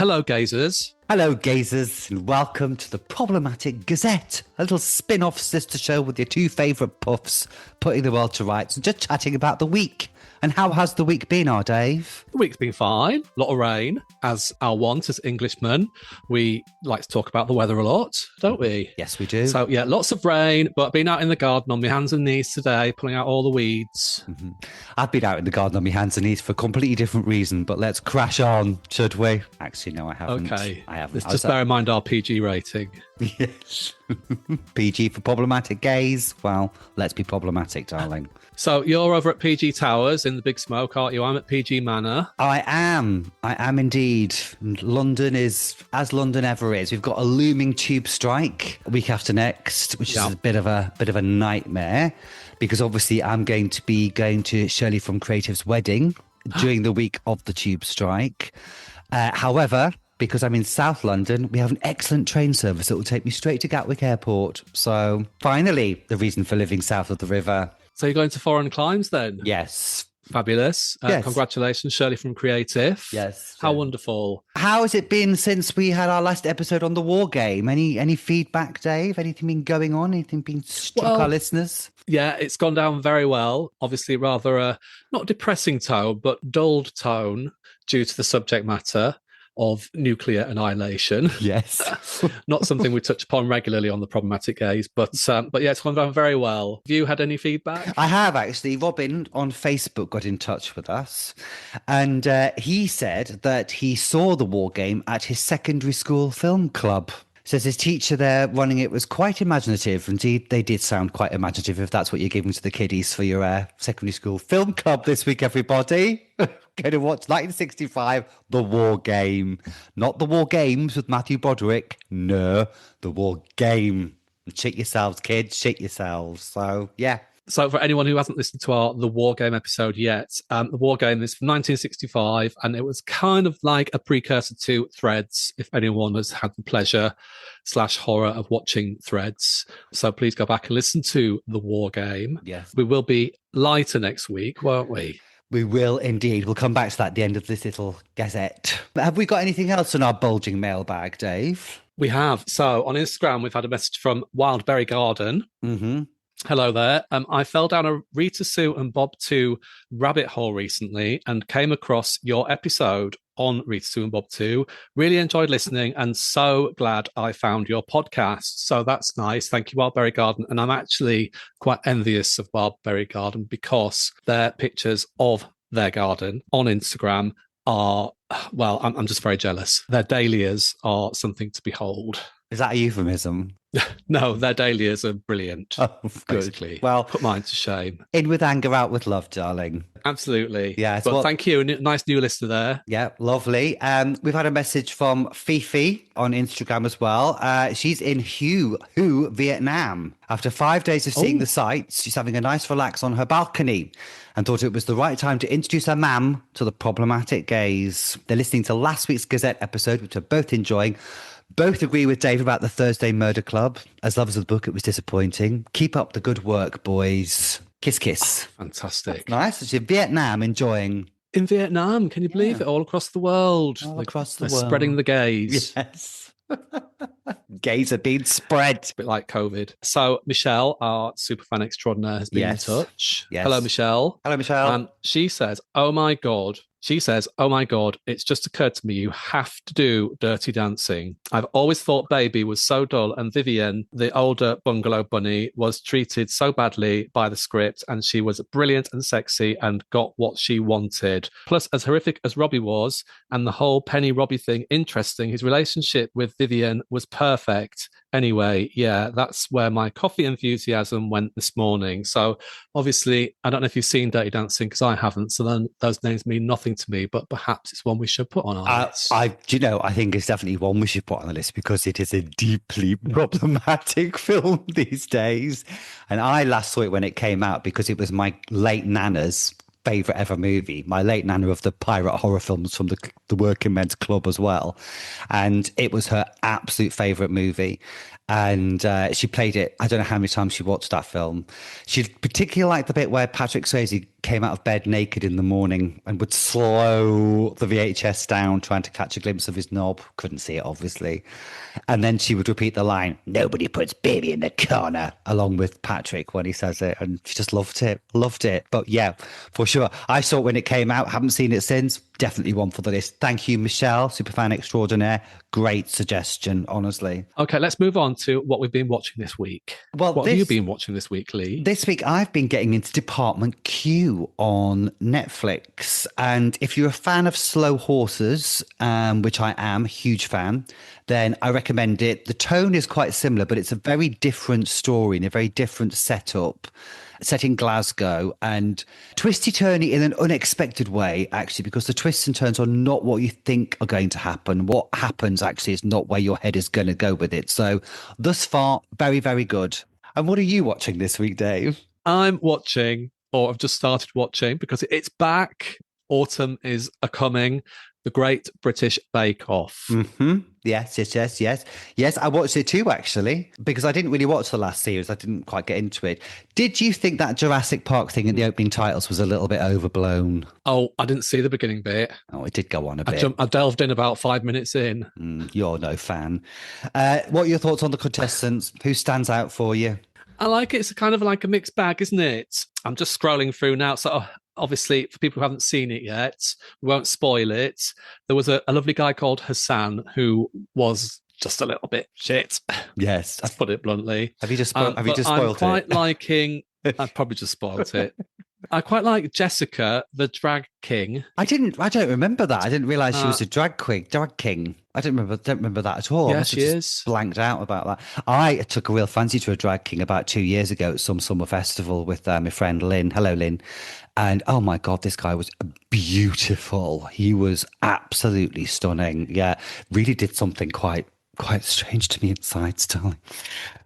Hello, gazers. Hello, gazers, and welcome to the Problematic Gazette, a little spin-off sister show with your two favourite puffs, putting the world to rights and just chatting about the week. And how has the week been, our Dave? The week's been fine. A lot of rain, as our want as Englishmen. We like to talk about the weather a lot, don't we? Yes, we do. So, yeah, lots of rain, but I've been out in the garden on my hands and knees today, pulling out all the weeds. Mm-hmm. I've been out in the garden on my hands and knees for a completely different reason, but let's crash on, should we? Actually, no, I haven't. Okay. I haven't. Just bear in mind our PG rating. Yes. PG for problematic gays. Well, let's be problematic, darling. So you're over at PG Towers in the Big Smoke, aren't you? I'm at PG Manor. I am indeed. London is as London ever is. We've got a looming tube strike a week after next, which is a bit of a nightmare, because obviously I'm going to be going to Shirley from Creative's wedding during the week of the tube strike. However, because I'm in South London, we have an excellent train service that will take me straight to Gatwick Airport. So finally, the reason for living south of the river. So you're going to foreign climes then? Yes. Fabulous. Yes. Congratulations, Shirley from Creative. Yes. How wonderful. How has it been since we had our last episode on the war game? Any feedback, Dave? Anything been going on? Anything been struck our listeners? Yeah, it's gone down very well. Obviously, rather a not depressing tone, but dulled tone due to the subject matter of nuclear annihilation. Yes. Not something we touch upon regularly on the Problematic Gaze, but yeah, it's gone down very well. Have you had any feedback? I have, actually. Robin on Facebook got in touch with us, and he said that he saw the war game at his secondary school film club. Says his teacher there running it was quite imaginative. Indeed, they did sound quite imaginative, if that's what you're giving to the kiddies for your secondary school film club this week, everybody. Going to watch 1965, The War Game. Not The War Games with Matthew Broderick. No, The War Game. Shake yourselves, kids. Shake yourselves. So, yeah. So for anyone who hasn't listened to the War Game episode yet, the War Game is from 1965, and it was kind of like a precursor to Threads, if anyone has had the pleasure / horror of watching Threads. So please go back and listen to the War Game. Yes. We will be lighter next week, won't we? We will indeed. We'll come back to that at the end of this little gazette. Have we got anything else in our bulging mailbag, Dave? We have. So on Instagram, we've had a message from Wildberry Garden. Mm-hmm. Hello there. I fell down a Rita Sue and Bob 2 rabbit hole recently and came across your episode on Rita Sue and Bob 2. Really enjoyed listening and so glad I found your podcast. So that's nice. Thank you, Wildberry Garden. And I'm actually quite envious of Wildberry Garden because their pictures of their garden on Instagram are, well, I'm just very jealous. Their dahlias are something to behold. Is that a euphemism? No, their dahlias are brilliant. Oh, good. Basically. Well, put mine to shame. In with anger, out with love, darling. Absolutely. Yeah. But thank you. Nice new listener there. Yeah, lovely. We've had a message from Fifi on Instagram as well. She's in Hue, Vietnam. After 5 days of seeing the sights, she's having a nice relax on her balcony and thought it was the right time to introduce her mam to the Problematic Gaze. They're listening to last week's Gazette episode, which they're both enjoying. Both agree with Dave about the Thursday Murder Club. As lovers of the book, it was disappointing. Keep up the good work, boys. Kiss, kiss. Oh, fantastic. Nice. She's in Vietnam enjoying. In Vietnam, can you believe it? All across the world. All across the world. Spreading the gaze. Yes. Gays are being spread. A bit like COVID. So Michelle, our superfan extraordinaire, has been in touch. Yes. Hello, Michelle. Hello, Michelle. She says, oh my God, it's just occurred to me you have to do Dirty Dancing. I've always thought Baby was so dull and Vivienne, the older bungalow bunny, was treated so badly by the script and she was brilliant and sexy and got what she wanted. Plus, as horrific as Robbie was and the whole Penny Robbie thing interesting, his relationship with Vivienne was perfect. Anyway, yeah, that's where my coffee enthusiasm went this morning. So obviously, I don't know if you've seen Dirty Dancing because I haven't. So then those names mean nothing to me, but perhaps it's one we should put on our list. I think it's definitely one we should put on the list because it is a deeply problematic film these days. And I last saw it when it came out because it was my late nana's favourite ever movie. My late nana of the pirate horror films from the Working Men's Club as well. And it was her absolute favourite movie. And she played it, I don't know how many times she watched that film. She particularly liked the bit where Patrick Swayze came out of bed naked in the morning and would slow the VHS down, trying to catch a glimpse of his knob. Couldn't see it, obviously. And then she would repeat the line, "Nobody puts baby in the corner," along with Patrick when he says it. And she just loved it, loved it. But yeah, for sure. I saw it when it came out, haven't seen it since. Definitely one for the list. Thank you, Michelle, superfan extraordinaire. Great suggestion, honestly. Okay, let's move on to what we've been watching this week. Well, what have you been watching this week, Lee? This week, I've been getting into Department Q on Netflix. And if you're a fan of slow horses, which I am, huge fan, then I recommend it. The tone is quite similar, but it's a very different story and a very different setup. Set in Glasgow and twisty-turny in an unexpected way, actually, because the twists and turns are not what you think are going to happen. What happens actually is not where your head is going to go with it. So thus far, very, very good. And what are you watching this week, Dave? I'm watching, or I've just started watching, because it's back. Autumn is a-coming. The Great British Bake Off. Mm-hmm. Yes. Yes, I watched it too, actually, because I didn't really watch the last series. I didn't quite get into it. Did you think that Jurassic Park thing in the opening titles was a little bit overblown? Oh, I didn't see the beginning bit. Oh, it did go on a bit. I delved in about 5 minutes in. You're no fan. What are your thoughts on the contestants? Who stands out for you? I like it. It's kind of like a mixed bag, isn't it? I'm just scrolling through now. So obviously, for people who haven't seen it yet, we won't spoil it. There was a lovely guy called Hassan who was just a little bit shit. Yes. To put it bluntly. Have you just spoiled it? I'm quite liking... I've probably just spoiled it. I quite like Jessica, the drag king. I don't remember that. I didn't realise she was a drag king. I don't remember that at all. Yeah, she is. Blanked out about that. I took a real fancy to a drag king about 2 years ago at some summer festival with my friend Lynn. Hello, Lynn. And oh my God, this guy was beautiful. He was absolutely stunning. Yeah, really did something quite strange to me inside, darling.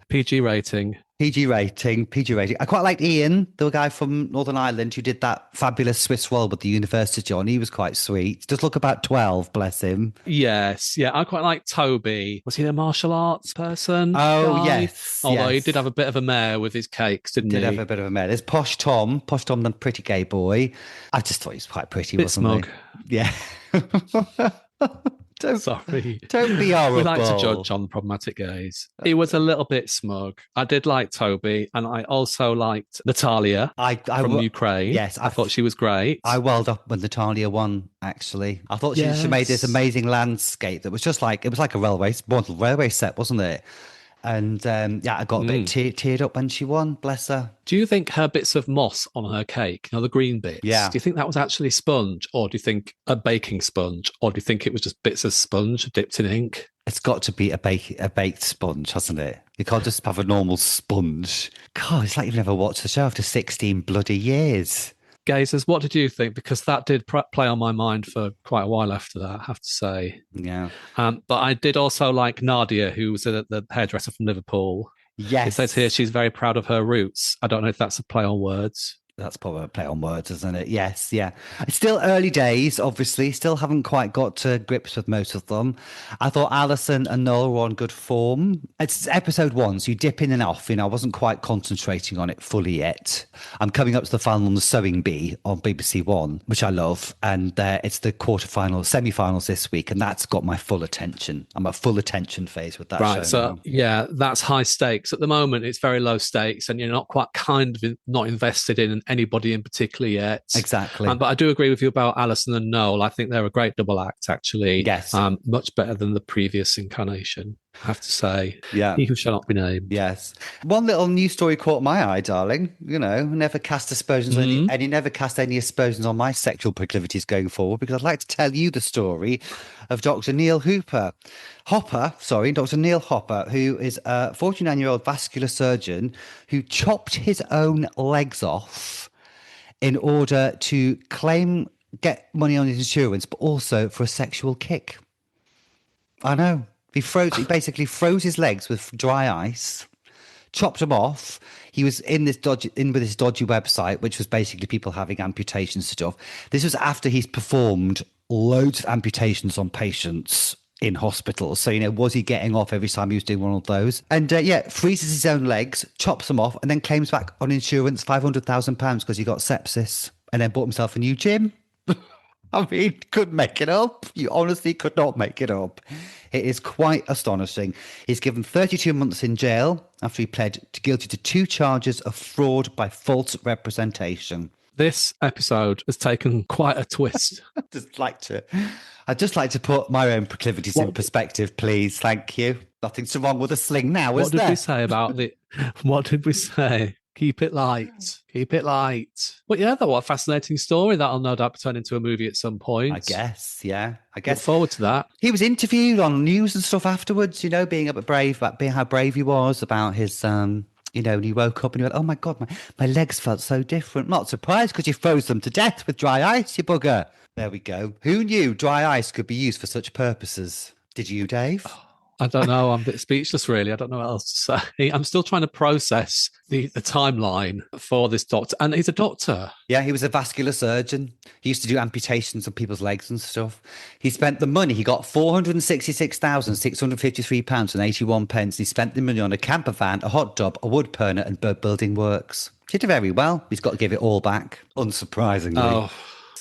PG rating. PG rating. I quite liked Ian, the guy from Northern Ireland who did that fabulous Swiss roll with the university on. He was quite sweet. Does look about 12, bless him. Yes. Yeah, I quite like Toby. Was he a martial arts person? Oh, yes. Although he did have a bit of a mare with his cakes, didn't he? Did have a bit of a mare. There's Posh Tom, the pretty gay boy. I just thought he was quite pretty, wasn't smug. He? Yeah. Sorry. Don't be horrible. We like to judge on problematic gays. He was a little bit smug. I did like Toby, and I also liked Natalia from Ukraine. Yes. I thought she was great. I welled up when Natalia won, actually. I thought she made this amazing landscape that was just like, it was like a model railway set, wasn't it? And I got a bit teared up when she won, bless her. Do you think her bits of moss on her cake, the green bits, do you think that was actually sponge, or do you think a baking sponge, or do you think it was just bits of sponge dipped in ink? It's got to be a baked sponge, hasn't it? You can't just have a normal sponge. God, it's like you've never watched the show after 16 bloody years. Gazers, what did you think? Because that did play on my mind for quite a while after that, I have to say. Yeah. But I did also like Nadia, who was the hairdresser from Liverpool. Yes. It says here she's very proud of her roots. I don't know if that's a play on words. That's probably a play on words, isn't it? Yes, yeah. It's still early days, obviously. Still haven't quite got to grips with most of them. I thought Alison and Noel were on good form. It's episode 1, so you dip in and off. I wasn't quite concentrating on it fully yet. I'm coming up to the final on the Sewing Bee on BBC One, which I love. And it's the semi-finals this week, and that's got my full attention. I'm at full attention phase with that show. Right, so now. Yeah, that's high stakes. At the moment, it's very low stakes, and you're not quite not invested in anybody in particular yet. Exactly. But I do agree with you about Alison and Noel. I think they're a great double act, actually. Yes. Much better than the previous incarnation, I have to say. Yeah. He who shall not be named. Yes. One little news story caught my eye, darling. Never cast aspersions and he never cast any aspersions on my sexual proclivities going forward, because I'd like to tell you the story of Dr. Neil Dr. Neil Hopper, who is a 49-year-old vascular surgeon who chopped his own legs off in order to get money on his insurance, but also for a sexual kick. I know. He basically froze his legs with dry ice, chopped them off. He was in with this dodgy website, which was basically people having amputation stuff. This was after he's performed loads of amputations on patients in hospitals. So, was he getting off every time he was doing one of those? And freezes his own legs, chops them off, and then claims back on insurance £500,000 because he got sepsis, and then bought himself a new gym. I mean, couldn't make it up. You honestly could not make it up. It is quite astonishing. He's given 32 months in jail after he pled guilty to 2 charges of fraud by false representation. This episode has taken quite a twist. I'd just like to put my own proclivities in perspective, please. Thank you. Nothing's so wrong with a sling now, is there? What did we say about what did we say? Keep it light. Keep it light. But yeah, what a fascinating story. That'll no doubt turn into a movie at some point. I guess, yeah. Look forward to that. He was interviewed on news and stuff afterwards, being how brave he was about his, and he woke up and he went, oh my God, my legs felt so different. Not surprised because you froze them to death with dry ice, you bugger. There we go. Who knew dry ice could be used for such purposes? Did you, Dave? I don't know. I'm a bit speechless, really. I don't know what else to say. I'm still trying to process the timeline for this doctor. And he's a doctor. Yeah, he was a vascular surgeon. He used to do amputations on people's legs and stuff. He spent the money. He got £466,653.81. He spent the money on a camper van, a hot tub, a wood burner, and bird building works. He did very well. He's got to give it all back, unsurprisingly. Oh,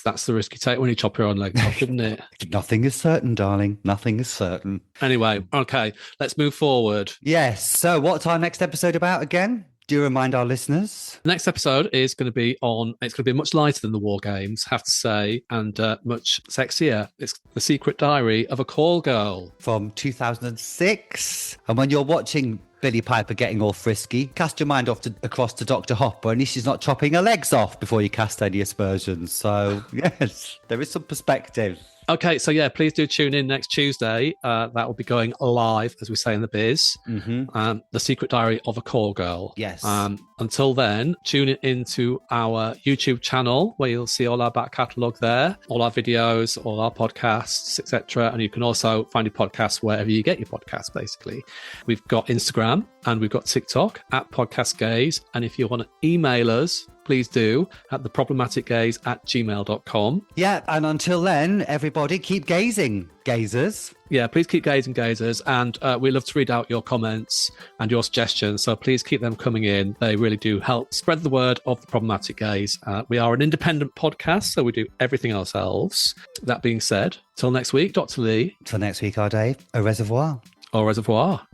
that's the risk you take when you chop your own legs off, isn't it? Nothing is certain, darling. Nothing is certain. Anyway, okay, let's move forward. Yes. So what's our next episode about again? Do you remind our listeners? The next episode is going to be it's going to be much lighter than the War Games, have to say, and much sexier. It's The Secret Diary of a Call Girl. From 2006. And when you're watching Billie Piper getting all frisky, cast your mind across to Dr. Hopper, and she's not chopping her legs off before you cast any aspersions. So, yes, there is some perspective. Okay, so yeah, please do tune in next Tuesday. That will be going live, as we say in the biz. Mm-hmm. The Secret Diary of a Call Girl. Yes. Until then, tune into our YouTube channel where you'll see all our back catalogue there, all our videos, all our podcasts, etc. And you can also find your podcasts wherever you get your podcasts, basically. We've got Instagram and we've got TikTok at Podcast Gaze. And if you want to email us, please do at theproblematicgaze@gmail.com. Yeah, and until then, everybody keep gazing, gazers. Yeah, please keep gazing, gazers. And we love to read out your comments and your suggestions. So please keep them coming in. They really do help spread the word of The Problematic Gaze. We are an independent podcast, so we do everything ourselves. That being said, till next week, Dr. Lee. Till next week, our Dave. Au reservoir. Au reservoir.